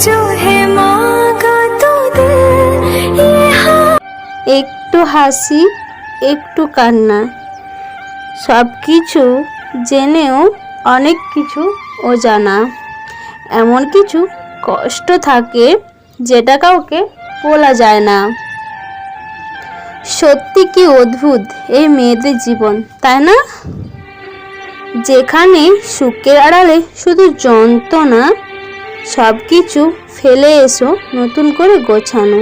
जो है मांगा तो दे একটু হাসি একটু কান্না, সব কিছু জেনেও অনেক কিছু অজানা। এমন কিছু কষ্ট থাকে যেটা কাউকে বলা যায় না। সত্যি কি অদ্ভুত এই মেয়েদের জীবন, তাই না? যেখানে সুখের আড়ালে শুধু যন্ত্রণা, সব কিছু ফেলে এসো নতুন করে গোছানো।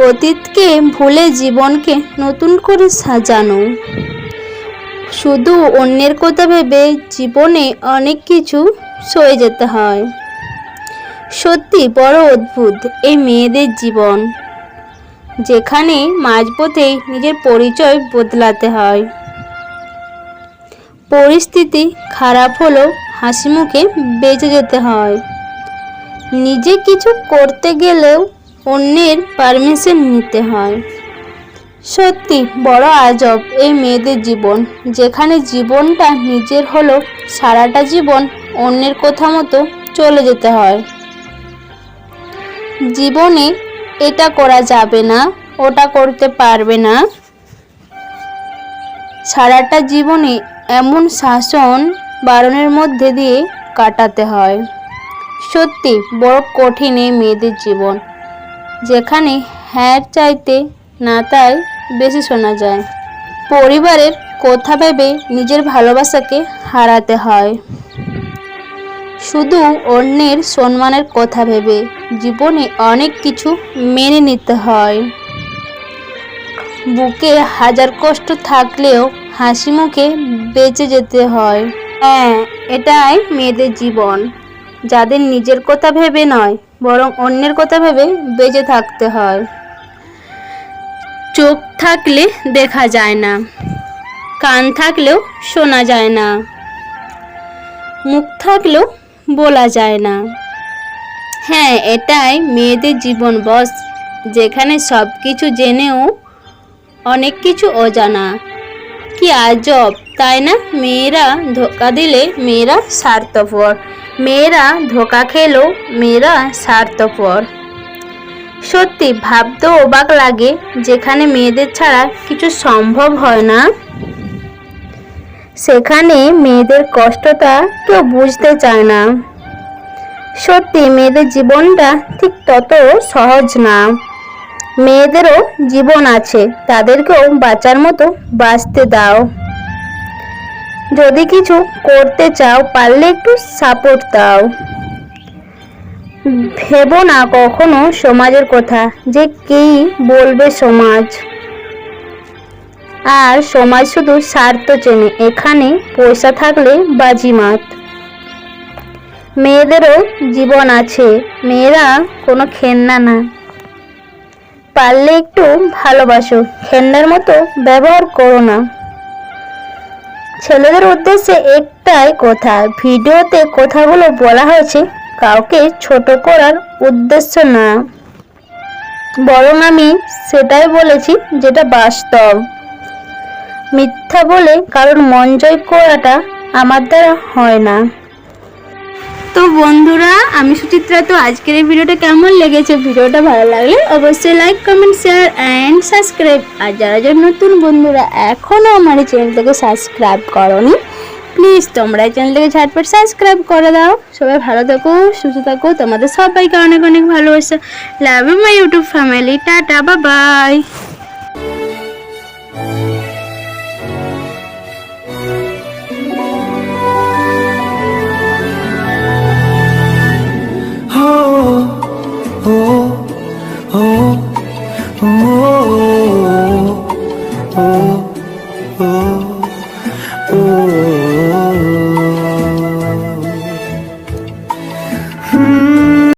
অতীতকে ভুলে জীবনকে নতুন করে সাজানো। শুধু অন্যের কথা ভেবে জীবনে অনেক কিছু সয়ে যেতে হয়। সত্যি বড় অদ্ভুত এই মেয়েদের জীবন, যেখানে মাঝপথেই নিজের পরিচয় বদলাতে হয়। পরিস্থিতি খারাপ হলেও হাসি মুখে বেঁচে যেতে হয়। নিজে কিছু করতে গেলেও অন্যের পারমিশন নিতে হয়। সত্যি বড় আজব এই মেয়েদের জীবন, যেখানে জীবনটা নিজের হলেও সারাটা জীবন অন্যের কথা মতো চলে যেতে হয়। জীবনে এটা করা যাবে না, ওটা করতে পারবে না, সারাটা জীবনে এমন শাসন বারণের মধ্যে দিয়ে কাটাতে হয়। সত্যি বড় কঠিন এই মেয়েদের জীবন, যেখানে হ্যাঁ চাইতে না তাই বেশি শোনা যায়। পরিবারের কথা ভেবে নিজের ভালোবাসাকে হারাতে হয়। শুধু অন্যের সম্মানের কথা ভেবে জীবনে অনেক কিছু মেনে নিতে হয়। বুকে হাজার কষ্ট থাকলেও হাসি মুখে বেঁচে যেতে হয়। হ্যাঁ, এটাই মেয়েদের জীবন, যাদের নিজের কথা ভেবে নয় বরং অন্যের কথা ভেবে বেঁচে থাকতে হয়। চোখ থাকলে দেখা যায় না, কান থাকলেও শোনা যায় না, মুখ থাকলেও বলা যায় না। হ্যাঁ, এটাই মেয়েদের জীবন বস, যেখানে সব কিছু জেনেও অনেক কিছু অজানা। কি আজব তাই না? মেয়েরা ধোঁকা দিলে মেয়েরা স্বার্থপর, মেয়েরা ধোঁকা খেলেও মেয়েরা স্বার্থপর। সত্যি ভাবতেও অবাক লাগে, যেখানে মেয়েদের ছাড়া কিছু সম্ভব হয় না, সেখানে মেয়েদের কষ্টটা কেউ বুঝতে চায় না। সত্যি মেয়েদের জীবনটা ঠিক তত সহজ না। মেয়েদেরও জীবন আছে, তাদেরকেও বাঁচার মতো বাঁচতে দাও। যদি কিছু করতে চাও পারলে একটু সাপোর্ট দাও। ভেবো না কখনো সমাজের কথা, যে কী বলবে সমাজ। আর সমাজ শুধু স্বার্থ চেনে, এখানে পয়সা থাকলে বাজিমাত। মেয়েদেরও জীবন আছে, মেয়েরা কোনো খেলনা না। পারলে একটু ভালোবাসো, খেলনার মতো ব্যবহার করো না। ছেলেদের উদ্দেশ্যে একটাই কথা, ভিডিওতে কথাগুলো বলা হয়েছে কাউকে ছোট করার উদ্দেশ্য না, বরং আমি সেটাই বলেছি যেটা বাস্তব। মিথ্যা বলে কারণ মন জয় করাটা আমার দ্বারা হয় না। তো বন্ধুরা, আমি সুচিত্রা। তো আজকের এই ভিডিওটা কেমন লেগেছে? ভিডিওটা ভালো লাগলে অবশ্যই like, comment, share and subscribe. আর যারা যারা নতুন বন্ধুরা এখনও আমার এই চ্যানেলটাকে সাবস্ক্রাইব করোনি, প্লিজ তোমরা এই চ্যানেলটাকে ঝটপট সাবস্ক্রাইব করে দাও। সবাই ভালো থাকো, সুস্থ থাকো, তোমাদের সবাইকে অনেক অনেক ভালোবাসা। Love you my YouTube family. Tata, bye bye. oh